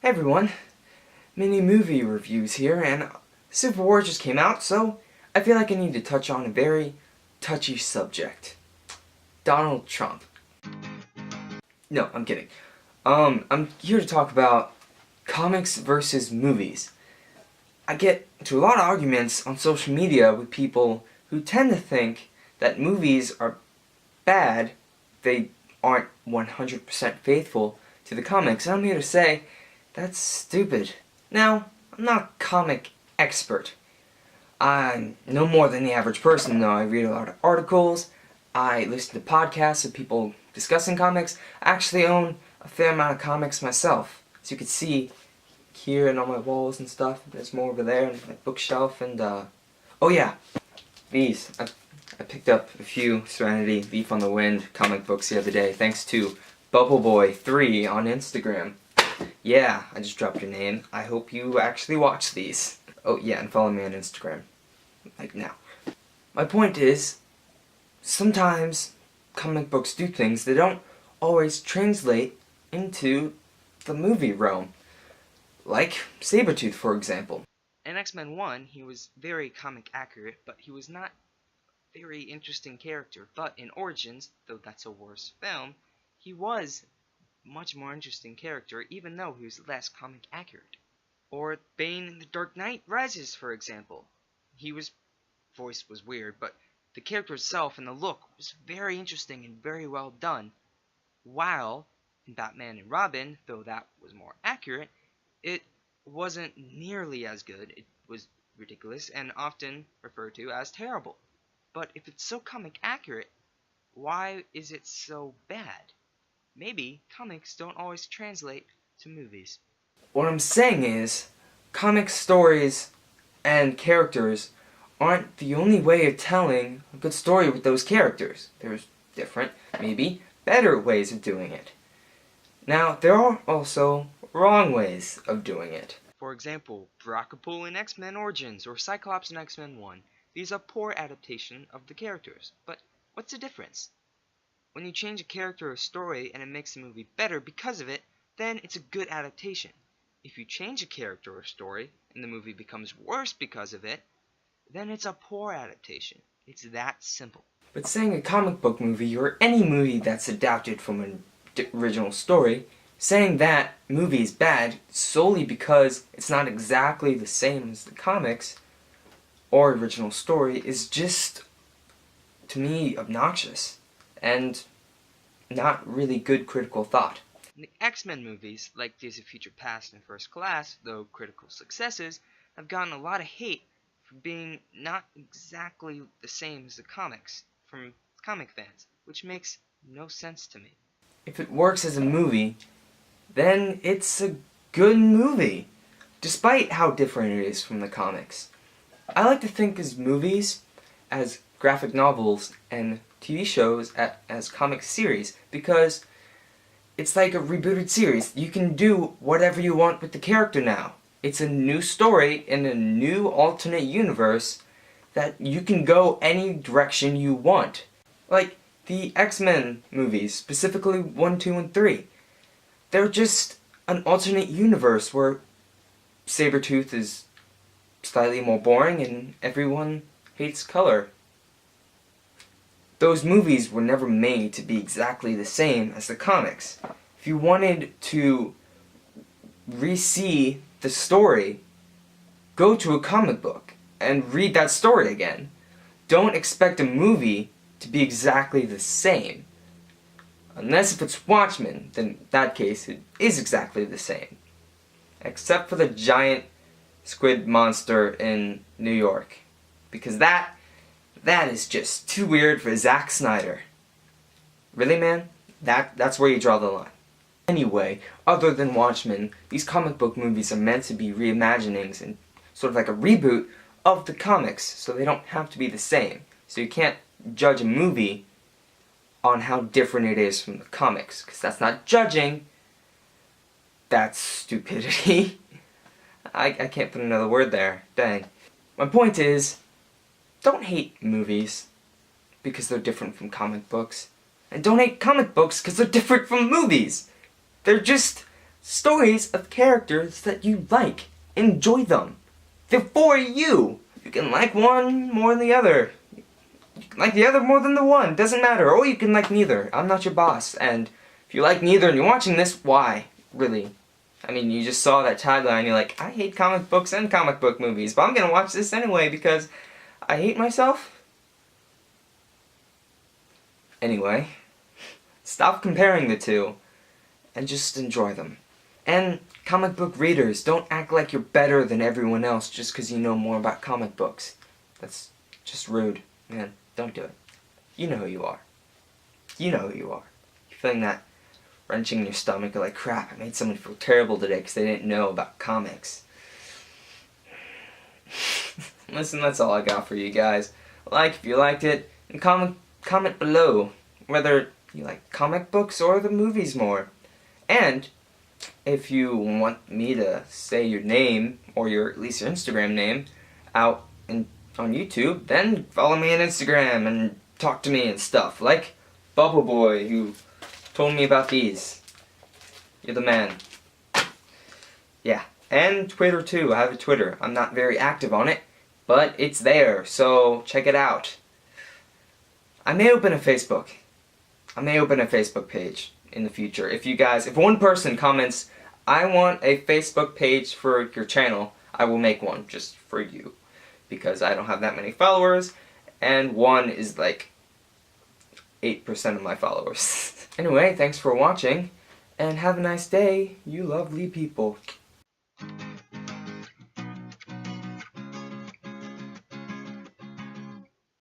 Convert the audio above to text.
Hey everyone, mini movie reviews here, and Civil War just came out, so I feel like I need to touch on a very touchy subject. Donald Trump. No, I'm kidding. I'm here to talk about comics versus movies. I get into a lot of arguments on social media with people who tend to think that movies are bad, they aren't 100% faithful to the comics, and I'm here to say that's stupid. Now, I'm not a comic expert. I'm no more than the average person, though. I read a lot of articles, I listen to podcasts of people discussing comics. I actually own a fair amount of comics myself. As you can see here and on my walls and stuff, there's more over there on my bookshelf, and oh yeah, these. I picked up a few Serenity, Leaf on the Wind comic books the other day, thanks to Bubbleboy3 on Instagram. Yeah, I just dropped your name. I hope you actually watch these. Oh yeah, and follow me on Instagram. Like now. My point is, sometimes comic books do things that don't always translate into the movie realm. Like Sabretooth, for example. In X-Men 1, he was very comic accurate, but he was not a very interesting character. But in Origins, though that's a worse film, he was much more interesting character, even though he was less comic accurate. Or Bane in The Dark Knight Rises, for example. Voice was weird, but the character itself and the look was very interesting and very well done. While in Batman and Robin, though that was more accurate, it wasn't nearly as good. It was ridiculous and often referred to as terrible. But if it's so comic accurate, why is it so bad? Maybe comics don't always translate to movies. What I'm saying is, comic stories and characters aren't the only way of telling a good story with those characters. There's different, maybe better ways of doing it. Now, there are also wrong ways of doing it. For example, Brockapool in X-Men Origins or Cyclops in X-Men 1. These are poor adaptation of the characters. But what's the difference? When you change a character or story and it makes the movie better because of it, then it's a good adaptation. If you change a character or story and the movie becomes worse because of it, then it's a poor adaptation. It's that simple. But saying a comic book movie or any movie that's adapted from an original story, saying that movie is bad solely because it's not exactly the same as the comics or original story is just, to me, obnoxious and not really good critical thought. The X-Men movies, like Days of Future Past and First Class, though critical successes, have gotten a lot of hate for being not exactly the same as the comics from comic fans, which makes no sense to me. If it works as a movie, then it's a good movie, despite how different it is from the comics. I like to think of movies as graphic novels and TV shows as comic series, because it's like a rebooted series. You can do whatever you want with the character now. It's a new story in a new alternate universe that you can go any direction you want. Like the X-Men movies, specifically 1, 2, and 3. They're just an alternate universe where Sabretooth is slightly more boring and everyone hates color. Those movies were never made to be exactly the same as the comics. If you wanted to re-see the story, go to a comic book and read that story again. Don't expect a movie to be exactly the same. Unless if it's Watchmen, then in that case it is exactly the same. Except for the giant squid monster in New York. Because that is just too weird for Zack Snyder. Really, man? That's where you draw the line. Anyway, other than Watchmen, these comic book movies are meant to be reimaginings and sort of like a reboot of the comics, so they don't have to be the same. So you can't judge a movie on how different it is from the comics, because that's not judging, that's stupidity. I can't put another word there, dang. My point is, don't hate movies because they're different from comic books. And don't hate comic books because they're different from movies. They're just stories of characters that you like. Enjoy them. They're for you. You can like one more than the other. You can like the other more than the one. Doesn't matter. Or you can like neither. I'm not your boss. And if you like neither and you're watching this, why? Really? I mean, you just saw that tagline and you're like, I hate comic books and comic book movies, but I'm gonna watch this anyway because I hate myself? Anyway, stop comparing the two and just enjoy them. And comic book readers, don't act like you're better than everyone else just because you know more about comic books. That's just rude. Man, don't do it. You know who you are. You know who you are. You're feeling that wrenching in your stomach, you're like, crap, I made someone feel terrible today because they didn't know about comics. Listen, that's all I got for you guys. Like if you liked it, and comment below whether you like comic books or the movies more. And if you want me to say your name, or at least your Instagram name, on YouTube, then follow me on Instagram and talk to me and stuff. Like Bubble Boy, who told me about these. You're the man. Yeah. And Twitter too. I have a Twitter. I'm not very active on it, but it's there, so check it out. I may open a Facebook. I may open a Facebook page in the future. If one person comments, I want a Facebook page for your channel, I will make one just for you. Because I don't have that many followers, and one is like 8% of my followers. Anyway, thanks for watching, and have a nice day, you lovely people.